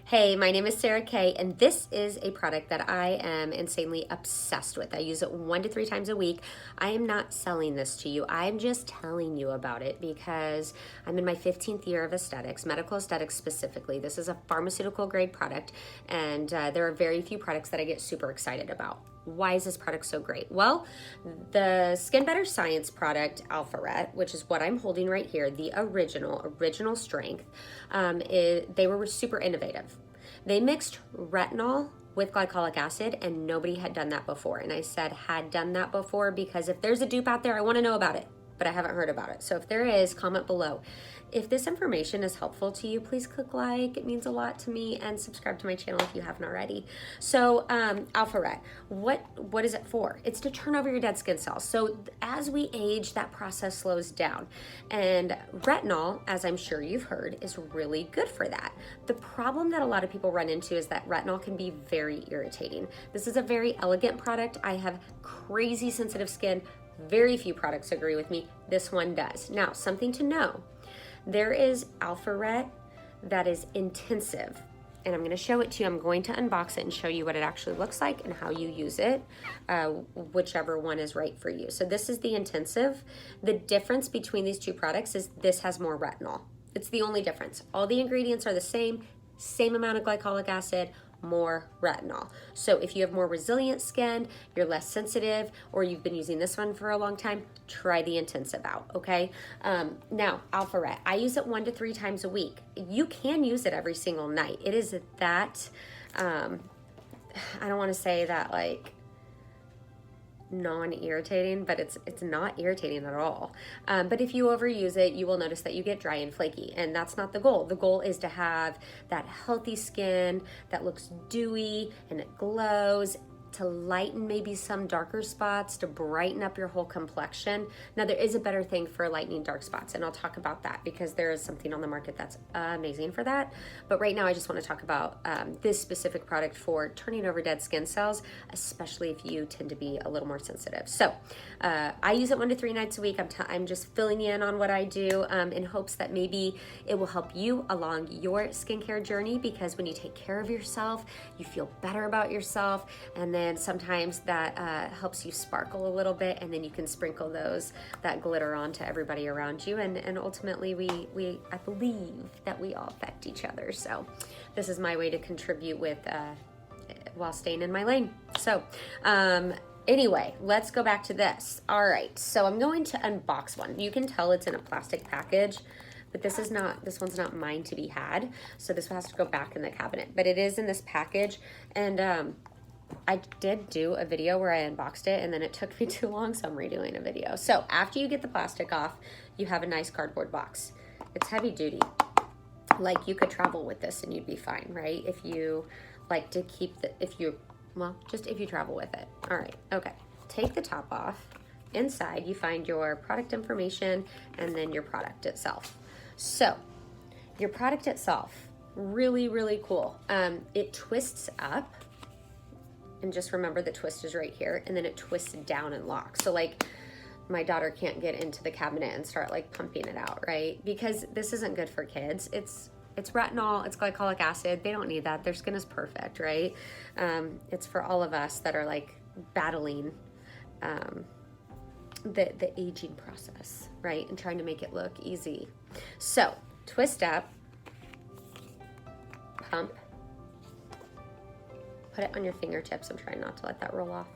Hey, my name is Sarah Kay, and this is a product that I am insanely obsessed with. I use it 1 to 3 times a week. I am not selling this to you. I'm just telling you about it because I'm in my 15th year of aesthetics, medical aesthetics specifically. This is a pharmaceutical grade product, and there are very few products that I get super excited about. Why is this product so great? Well, the Better Science product Alpharet, which is what I'm holding right here, the original strength, they were super innovative. They mixed retinol with glycolic acid, and nobody had done that before. And I said had done that before because if there's a dupe out there, I want to know about it, but I haven't heard about it. So if there is, comment below. If this information is helpful to you, please click like. It means a lot to me, and subscribe to my channel if you haven't already. So Alpharet, what is it for? It's to turn over your dead skin cells. So as we age, that process slows down. And retinol, as I'm sure you've heard, is really good for that. The problem that a lot of people run into is that retinol can be very irritating. This is a very elegant product. I have crazy sensitive skin. Very few products agree with me. This one does. Now, something to know. There is Alpharet that is intensive, and I'm going to show it to you. I'm going to unbox it and show you what it actually looks like and how you use it, whichever one is right for you. So this is the intensive. The difference between these two products is this has more retinol. It's the only difference. All the ingredients are the same amount of glycolic acid, more retinol. So if you have more resilient skin, you're less sensitive, or you've been using this one for a long time, try the intensive out, okay? Now, Alpharet, I use it 1 to 3 times a week. You can use it every single night. It is that, I don't want to say that like non-irritating, but it's not irritating at all. But if you overuse it, you will notice that you get dry and flaky, and that's not the goal. The goal is to have that healthy skin that looks dewy and it glows, to lighten maybe some darker spots, to brighten up your whole complexion. Now, there is a better thing for lightening dark spots, and I'll talk about that because there is something on the market that's amazing for that. But right now, I just want to talk about this specific product for turning over dead skin cells, especially if you tend to be a little more sensitive. So I use it 1 to 3 nights a week. I'm just filling you in on what I do in hopes that maybe it will help you along your skincare journey, because when you take care of yourself, you feel better about yourself, and then sometimes that helps you sparkle a little bit, and then you can sprinkle that glitter onto everybody around you, and ultimately I believe that we all affect each other. So this is my way to contribute with while staying in my lane. So anyway, let's go back to this. All right, so I'm going to unbox one. You can tell it's in a plastic package, but this one's not mine to be had, so this one has to go back in the cabinet, but it is in this package. And I did do a video where I unboxed it, and then it took me too long, so I'm redoing a video. So after you get the plastic off, you have a nice cardboard box. It's heavy duty. Like, you could travel with this and you'd be fine, right? If you like to keep if you travel with it. All right, okay. Take the top off. Inside, you find your product information and then your product itself. So your product itself, really, really cool. It twists up. And just remember the twist is right here, and then it twists down and locks. So like, my daughter can't get into the cabinet and start like pumping it out, right? Because this isn't good for kids. It's retinol, it's glycolic acid. They don't need that. Their skin is perfect, right? It's for all of us that are like battling the aging process, right? And trying to make it look easy. So twist up, pump, put it on your fingertips. I'm trying not to let that roll off.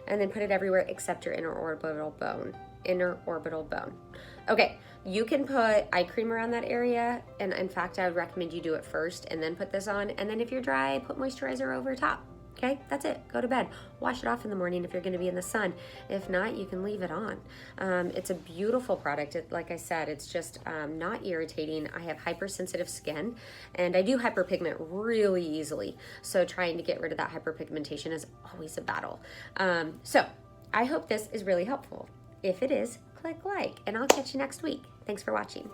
And then put it everywhere except your inner orbital bone. Okay, you can put eye cream around that area. And in fact, I would recommend you do it first and then put this on. And then if you're dry, put moisturizer over top. Okay, that's it. Go to bed. Wash it off in the morning if you're going to be in the sun. If not, you can leave it on. It's a beautiful product. Like I said, it's just not irritating. I have hypersensitive skin, and I do hyperpigment really easily. So trying to get rid of that hyperpigmentation is always a battle. So I hope this is really helpful. If it is, click like, and I'll catch you next week. Thanks for watching.